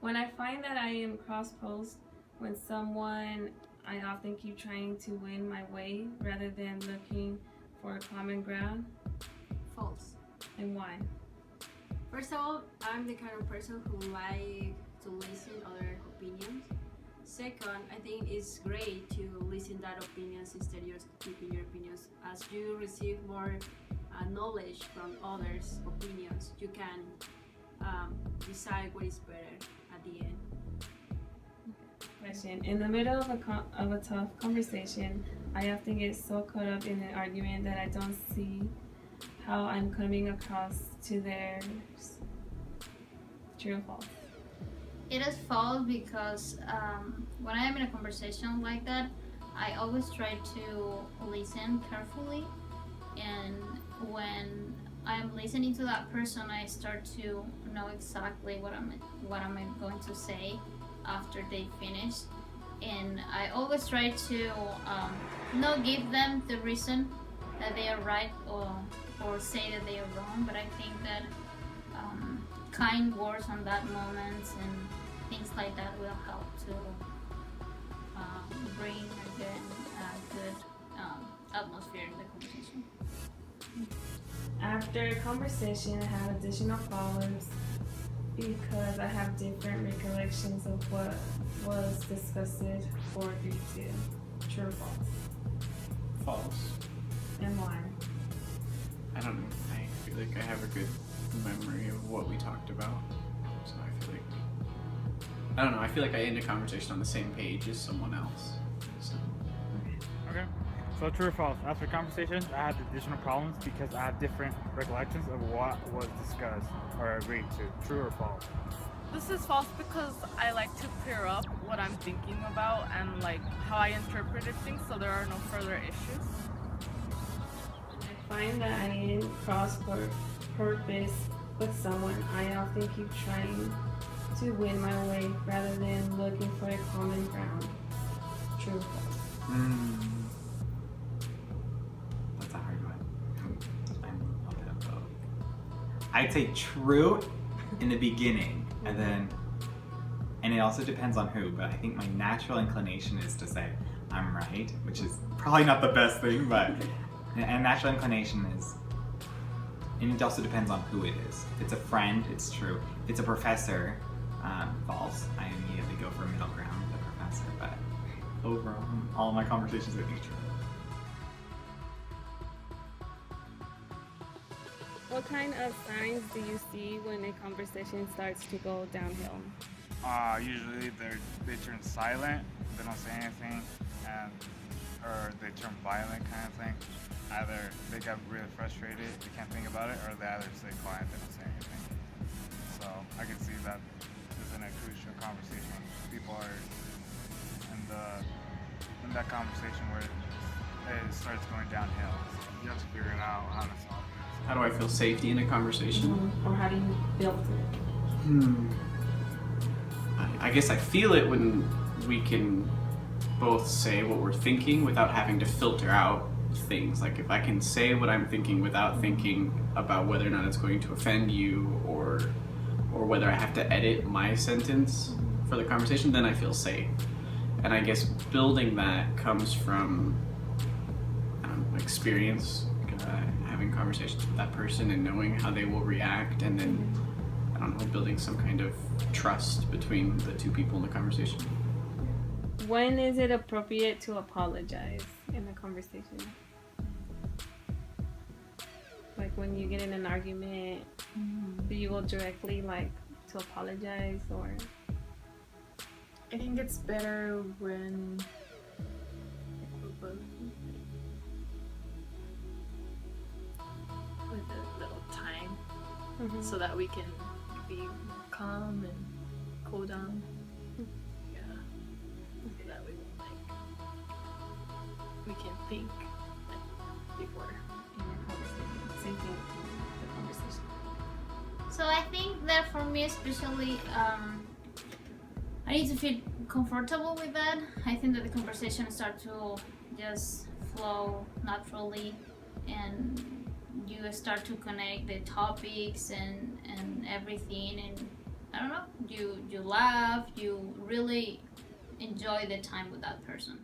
When I find that I am cross-posed when someone, I often keep trying to win my way rather than looking for a common ground. False. And why? First of all, I'm the kind of person who like to listen other opinions. Second, I think it's great to listen that opinions instead of just keeping your opinions. As you receive more knowledge from others' opinions, you can decide what is better at the end. Question. In the middle of a tough conversation, I often get so caught up in an argument that I don't see how I'm coming across to theirs. True or false? It is false because when I am in a conversation like that, I always try to listen carefully, and when I'm listening to that person, I start to know exactly what am I going to say after they finish, and I always try to not give them the reason that they are right or say that they are wrong, but I think that kind words on that moment and things like that will help to bring again a good atmosphere in the conversation. After a conversation, I have additional follow-ups because I have different recollections of what was discussed or agreed to. True or false? False. And why? I don't know. I feel like I have a good memory of what we talked about. So I feel like I don't know, I feel like I end a conversation on the same page as someone else. So Okay. So true or false? After conversation, I had additional problems because I have different recollections of what was discussed or agreed to. True or false? This is false because I like to clear up what I'm thinking about and like how I interpreted things so there are no further issues. I find that I am cross purpose with someone. I often keep trying to win my way rather than looking for a common ground. True or false? That's a hard one. I'm a bit of both. I'd say true in the beginning, and it also depends on who, but I think my natural inclination is to say I'm right, which is probably not the best thing, but a natural inclination is, and it also depends on who it is. If it's a friend, it's true. If it's a professor, false. I immediately go for middle ground, the professor, but overall, all my conversations with you true. What kind of signs do you see when a conversation starts to go downhill? Usually they turn silent, they don't say anything, or they turn violent kind of thing. Either they get really frustrated, they can't think about it, or they either stay quiet, they don't say anything. So I can see that isn't a crucial conversation. People are in that conversation where it starts going downhill. So you have to figure it out how to solve it. how do I feel safety in a conversation? Or how do you build it? I guess I feel it when we can both say what we're thinking without having to filter out things. Like if I can say what I'm thinking without thinking about whether or not it's going to offend you or whether I have to edit my sentence for the conversation, then I feel safe. And I guess building that comes from experience, having conversations with that person and knowing how they will react, and then I don't know, building some kind of trust between the two people in the conversation. When is it appropriate to apologize in a conversation? Like when you get in an argument, do you go directly like to apologize, or? I think it's better when with a little time, so that we can be calm and cool down. Yeah, so that we we can think before. Same thing with the conversation. So I think that for me especially, I need to feel comfortable with that. I think that the conversation start to just flow naturally, and you start to connect the topics and everything, and I don't know, you laugh, you really enjoy the time with that person.